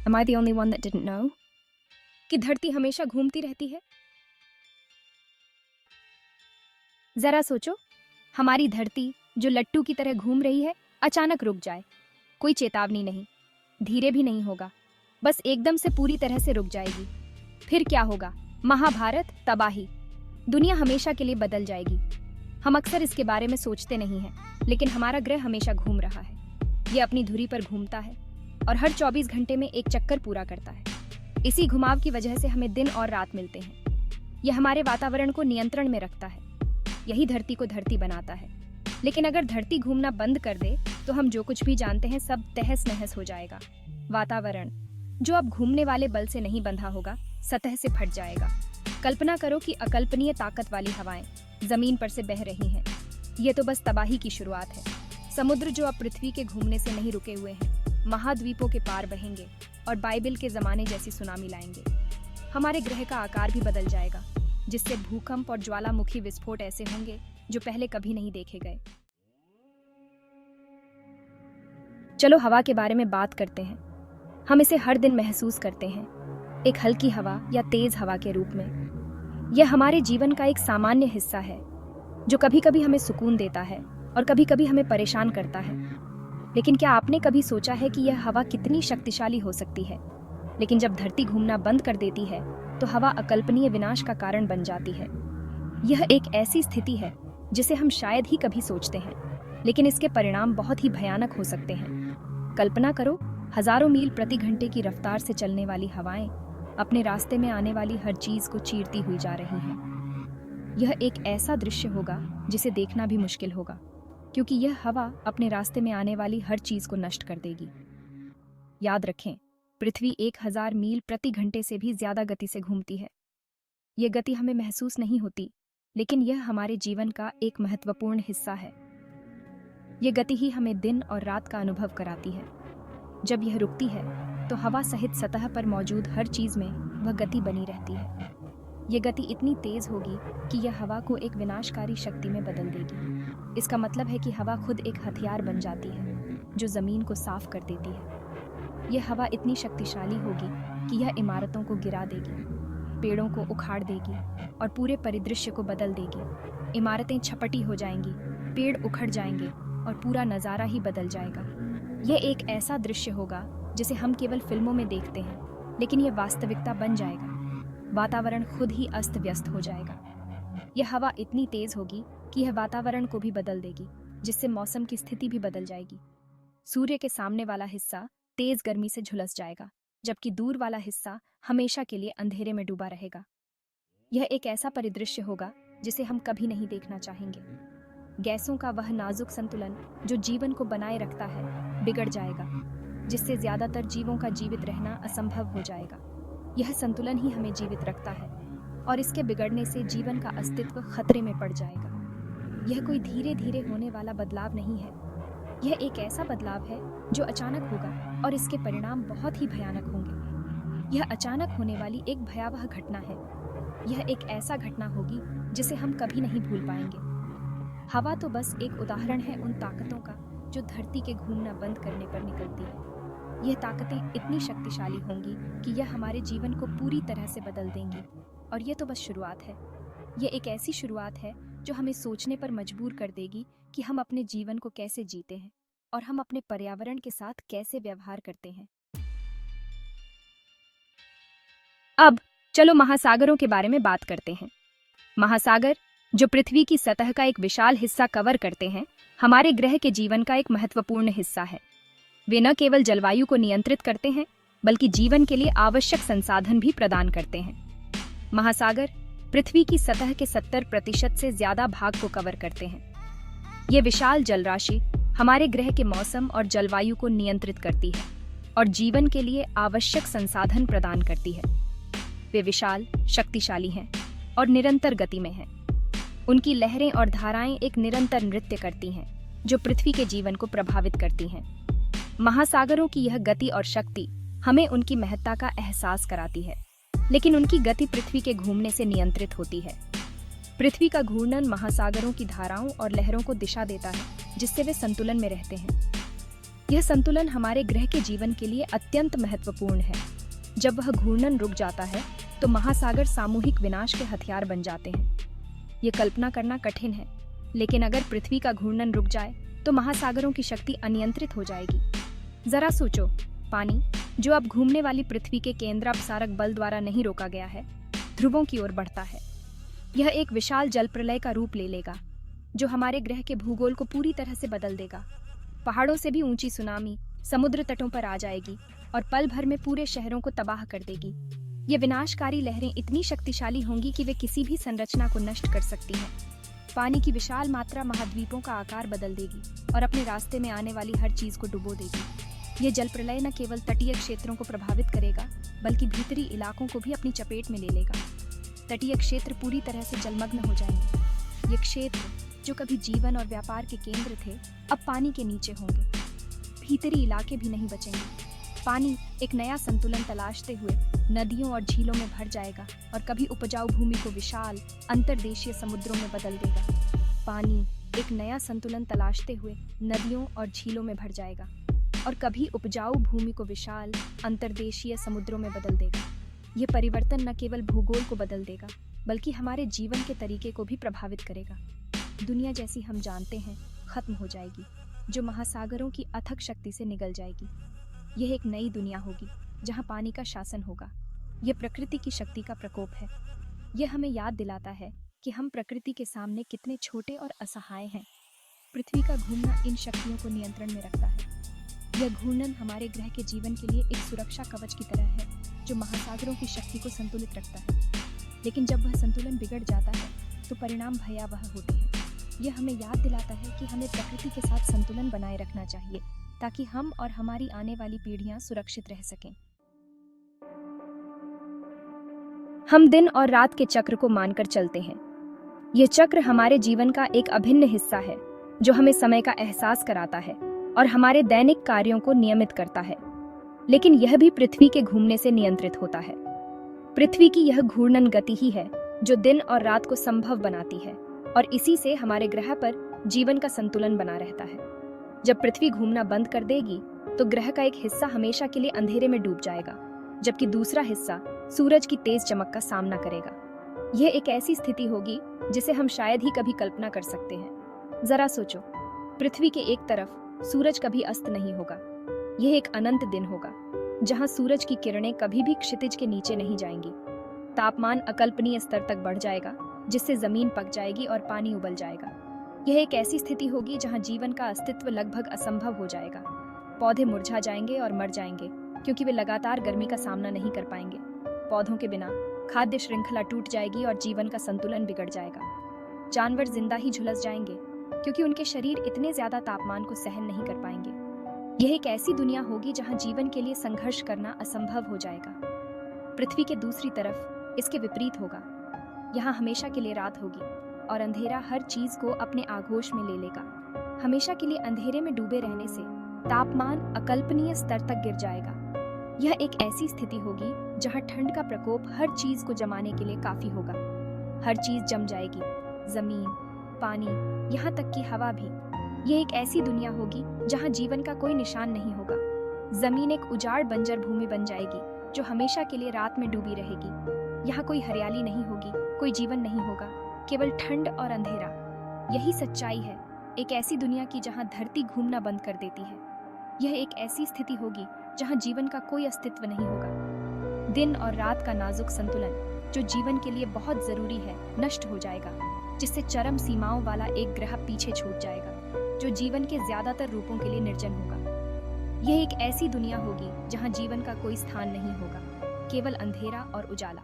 Am I the only one that didn't know? कि धरती हमेशा घूमती रहती है। जरा सोचो, हमारी धरती जो लट्टू की तरह घूम रही है अचानक रुक जाए। कोई चेतावनी नहीं, धीरे भी नहीं होगा, बस एकदम से पूरी तरह से रुक जाएगी। फिर क्या होगा? महाभारत, तबाही, दुनिया हमेशा के लिए बदल जाएगी। हम अक्सर इसके बारे में सोचते नहीं हैं, लेकिन हमारा ग्रह हमेशा घूम रहा है। ये अपनी धुरी पर घूमता है और हर 24 घंटे में एक चक्कर पूरा करता है। इसी घुमाव की वजह से हमें दिन और रात मिलते हैं। यह हमारे वातावरण को नियंत्रण में रखता है। यही धरती को धरती बनाता है। लेकिन अगर धरती घूमना बंद कर दे तो हम जो कुछ भी जानते हैं सब तहस नहस हो जाएगा। वातावरण, जो अब घूमने वाले बल से नहीं बंधा होगा, सतह से फट जाएगा। कल्पना करो कि अकल्पनीय ताकत वाली हवाएं जमीन पर से बह रही हैं। ये तो बस तबाही की शुरुआत है। समुद्र जो अब पृथ्वी के घूमने से नहीं रुके हुए हैं, महाद्वीपों के पार बहेंगे और बाइबल के जमाने जैसी सुनामी लाएंगे। हमारे ग्रह का आकार भी बदल जाएगा, जिससे भूकंप और ज्वालामुखी विस्फोट ऐसे होंगे जो पहले कभी नहीं देखे गए। चलो हवा के बारे में बात करते हैं। हम इसे हर दिन महसूस करते हैं, एक हल्की हवा या तेज हवा के रूप में। यह हमारे जीवन का एक सामान्य हिस्सा है जो कभी कभी हमें सुकून देता है और कभी कभी हमें परेशान करता है। लेकिन क्या आपने कभी सोचा है कि यह हवा कितनी शक्तिशाली हो सकती है? लेकिन जब धरती घूमना बंद कर देती है तो हवा अकल्पनीय विनाश का कारण बन जाती है। यह एक ऐसी स्थिति है जिसे हम शायद ही कभी सोचते हैं, लेकिन इसके परिणाम बहुत ही भयानक हो सकते हैं। कल्पना करो, हजारों मील प्रति घंटे की रफ्तार से चलने वाली हवाएं अपने रास्ते में आने वाली हर चीज को चीरती हुई जा रही हैं। यह एक ऐसा दृश्य होगा जिसे देखना भी मुश्किल होगा, क्योंकि यह हवा अपने रास्ते में आने वाली हर चीज को नष्ट कर देगी। याद रखें, पृथ्वी 1000 मील प्रति घंटे से भी ज्यादा गति से घूमती है। यह गति हमें महसूस नहीं होती, लेकिन यह हमारे जीवन का एक महत्वपूर्ण हिस्सा है। यह गति ही हमें दिन और रात का अनुभव कराती है। जब यह रुकती है तो हवा सहित सतह पर मौजूद हर चीज में वह गति बनी रहती है। यह गति इतनी तेज होगी कि यह हवा को एक विनाशकारी शक्ति में बदल देगी। इसका मतलब है कि हवा खुद एक हथियार बन जाती है जो जमीन को साफ कर देती है। यह हवा इतनी शक्तिशाली होगी कि यह इमारतों को गिरा देगी, पेड़ों को उखाड़ देगी और पूरे परिदृश्य को बदल देगी। इमारतें छपटी हो जाएंगी, पेड़ उखड़ जाएंगे और पूरा नज़ारा ही बदल जाएगा। यह एक ऐसा दृश्य होगा जिसे हम केवल फिल्मों में देखते हैं, लेकिन यह वास्तविकता बन जाएगा। वातावरण खुद ही अस्त व्यस्त हो जाएगा। यह हवा इतनी तेज होगी कि यह वातावरण को भी बदल देगी, जिससे मौसम की स्थिति भी बदल जाएगी। सूर्य के सामने वाला हिस्सा तेज गर्मी से झुलस जाएगा, जबकि दूर वाला हिस्सा हमेशा के लिए अंधेरे में डूबा रहेगा। यह एक ऐसा परिदृश्य होगा जिसे हम कभी नहीं देखना चाहेंगे। गैसों का वह नाजुक संतुलन जो जीवन को बनाए रखता है बिगड़ जाएगा, जिससे ज्यादातर जीवों का जीवित रहना असंभव हो जाएगा। यह संतुलन ही हमें जीवित रखता है और इसके बिगड़ने से जीवन का अस्तित्व खतरे में पड़ जाएगा। यह कोई धीरे धीरे होने वाला बदलाव नहीं है। यह एक ऐसा बदलाव है जो अचानक होगा और इसके परिणाम बहुत ही भयानक होंगे। यह अचानक होने वाली एक भयावह घटना है। यह एक ऐसा घटना होगी जिसे हम कभी नहीं भूल पाएंगे। हवा तो बस एक उदाहरण है उन ताकतों का जो धरती के घूमना बंद करने पर निकलती है। यह ताकतें इतनी शक्तिशाली होंगी कि यह हमारे जीवन को पूरी तरह से बदल देंगी। और यह तो बस शुरुआत है। यह एक ऐसी शुरुआत है जो हमें सोचने पर मजबूर कर देगी कि हम अपने जीवन को कैसे जीते हैं और हम अपने पर्यावरण के साथ कैसे व्यवहार करते हैं। अब चलो महासागरों के बारे में बात करते हैं। महासागर, जो पृथ्वी की सतह का एक विशाल हिस्सा कवर करते हैं, हमारे ग्रह के जीवन का एक महत्वपूर्ण हिस्सा है। वे न केवल जलवायु को नियंत्रित करते हैं, बल्कि जीवन के लिए आवश्यक संसाधन भी प्रदान करते हैं। महासागर पृथ्वी की सतह के 70% से ज्यादा भाग को कवर करते हैं। ये विशाल जलराशि हमारे ग्रह के मौसम और जलवायु को नियंत्रित करती है और जीवन के लिए आवश्यक संसाधन प्रदान करती है। वे विशाल, शक्तिशाली हैं और निरंतर गति में हैं। उनकी लहरें और धाराएं एक निरंतर नृत्य करती हैं, जो पृथ्वी के जीवन को प्रभावित करती हैं। महासागरों की यह गति और शक्ति हमें उनकी महत्ता का एहसास कराती है, लेकिन उनकी गति पृथ्वी के घूमने से नियंत्रित होती है। पृथ्वी का घूर्णन महासागरों की धाराओं और लहरों को दिशा देता है, जिससे वे संतुलन में रहते हैं। यह संतुलन हमारे ग्रह के जीवन के लिए अत्यंत महत्वपूर्ण है। जब वह घूर्णन रुक जाता है तो महासागर सामूहिक विनाश के हथियार बन जाते हैं। ये कल्पना करना कठिन है, लेकिन अगर पृथ्वी का घूर्णन रुक जाए तो महासागरों की शक्ति अनियंत्रित हो जाएगी। जरा सोचो, पानी जो अब घूमने वाली पृथ्वी के केंद्रापसारक बल द्वारा नहीं रोका गया है, ध्रुवों की ओर बढ़ता है। यह एक विशाल जल प्रलय का रूप ले लेगा, जो हमारे ग्रह के भूगोल को पूरी तरह से बदल देगा। पहाड़ों से भी ऊंची सुनामी समुद्र तटों पर आ जाएगी और पल भर में पूरे शहरों को तबाह कर देगी। ये विनाशकारी लहरें इतनी शक्तिशाली होंगी कि वे किसी भी संरचना को नष्ट कर सकती हैं। पानी की विशाल मात्रा महाद्वीपों का आकार बदल देगी और अपने रास्ते में आने वाली हर चीज को डुबो देगी। ये जल प्रलय न केवल तटीय क्षेत्रों को प्रभावित करेगा, बल्कि भीतरी इलाकों को भी अपनी चपेट में ले लेगा। तटीय क्षेत्र पूरी तरह से जलमग्न हो जाएंगे। ये क्षेत्र जो कभी जीवन और व्यापार के केंद्र थे, अब पानी के नीचे होंगे। भीतरी इलाके भी नहीं बचेंगे। पानी एक नया संतुलन तलाशते हुए नदियों और झीलों में भर जाएगा और कभी उपजाऊ भूमि को विशाल अंतर्देशीय समुद्रों में बदल देगा। पानी एक नया संतुलन तलाशते हुए नदियों और झीलों में भर जाएगा और कभी उपजाऊ भूमि को विशाल अंतर्देशीय समुद्रों में बदल देगा। ये परिवर्तन न केवल भूगोल को बदल देगा, बल्कि हमारे जीवन के तरीके को भी प्रभावित करेगा। दुनिया जैसी हम जानते हैं खत्म हो जाएगी, जो महासागरों की अथक शक्ति से निगल जाएगी। यह एक नई दुनिया होगी जहां पानी का शासन होगा। यह प्रकृति की शक्ति का प्रकोप है। यह हमें याद दिलाता है कि हम प्रकृति के सामने कितने छोटे और असहाय हैं। पृथ्वी का घूमना इन शक्तियों को नियंत्रण में रखता है। यह घूर्णन हमारे ग्रह के जीवन के लिए एक सुरक्षा कवच की तरह है, जो महासागरों की शक्ति को संतुलित रखता है। लेकिन जब वह संतुलन बिगड़ जाता है तो परिणाम भयावह होते हैं। यह हमें याद दिलाता है कि हमें प्रकृति के साथ संतुलन बनाए रखना चाहिए, ताकि हम और हमारी आने वाली पीढ़ियां सुरक्षित रह सकें। हम दिन और रात के चक्र को मानकर चलते हैं। यह चक्र हमारे जीवन का एक अभिन्न हिस्सा है, जो हमें समय का एहसास कराता है और हमारे दैनिक कार्यों को नियमित करता है। लेकिन यह भी पृथ्वी के घूमने से नियंत्रित होता है। पृथ्वी की यह घूर्णन गति ही है जो दिन और रात को संभव बनाती है, और इसी से हमारे ग्रह पर जीवन का संतुलन बना रहता है। जब पृथ्वी घूमना बंद कर देगी तो ग्रह का एक हिस्सा हमेशा के लिए अंधेरे में डूब जाएगा, जबकि दूसरा हिस्सा सूरज की तेज चमक का सामना करेगा। यह एक ऐसी स्थिति होगी जिसे हम शायद ही कभी कल्पना कर सकते हैं। जरा सोचो, पृथ्वी के एक तरफ सूरज कभी अस्त नहीं होगा। यह एक अनंत दिन होगा जहां सूरज की किरणें कभी भी क्षितिज के नीचे नहीं जाएंगी। तापमान अकल्पनीय स्तर तक बढ़ जाएगा, जिससे जमीन पक जाएगी और पानी उबल जाएगा। यह एक ऐसी स्थिति होगी जहां जीवन का अस्तित्व लगभग असंभव हो जाएगा। पौधे मुरझा जाएंगे और मर जाएंगे, क्योंकि वे लगातार गर्मी का सामना नहीं कर पाएंगे। पौधों के बिना खाद्य श्रृंखला टूट जाएगी और जीवन का संतुलन बिगड़ जाएगा। जानवर जिंदा ही झुलस जाएंगे, क्योंकि उनके शरीर इतने ज्यादा तापमान को सहन नहीं कर पाएंगे। यह एक ऐसी दुनिया होगी जहां जीवन के लिए संघर्ष करना असंभव हो जाएगा। पृथ्वी के दूसरी तरफ इसके विपरीत होगा। यहाँ हमेशा के लिए रात होगी और अंधेरा हर चीज को अपने आगोश में ले लेगा। हमेशा के लिए अंधेरे में डूबे रहने से तापमान अकल्पनीय स्तर तक गिर जाएगा। यह एक ऐसी स्थिति होगी जहां ठंड का प्रकोप हर चीज को जमाने के लिए काफी होगा। हर चीज जम जाएगी, जमीन, पानी, यहाँ तक कि हवा भी। यह एक ऐसी दुनिया होगी जहां जीवन का कोई निशान नहीं होगा। जमीन एक उजाड़ बंजर भूमि बन जाएगी जो हमेशा के लिए रात में डूबी रहेगी। यहाँ कोई हरियाली नहीं होगी, कोई जीवन नहीं होगा, केवल ठंड और अंधेरा। यही सच्चाई है एक ऐसी दुनिया की जहां धरती घूमना बंद कर देती है। यह एक ऐसी स्थिति होगी जहां जीवन का कोई अस्तित्व नहीं होगा। दिन और रात का नाजुक संतुलन, जो जीवन के लिए बहुत जरूरी है, नष्ट हो जाएगा, जिससे चरम सीमाओं वाला एक ग्रह पीछे छूट जाएगा, जो जीवन के ज्यादातर रूपों के लिए निर्जन होगा। यह एक ऐसी दुनिया होगी जहां जीवन का कोई स्थान नहीं होगा, केवल अंधेरा और उजाला।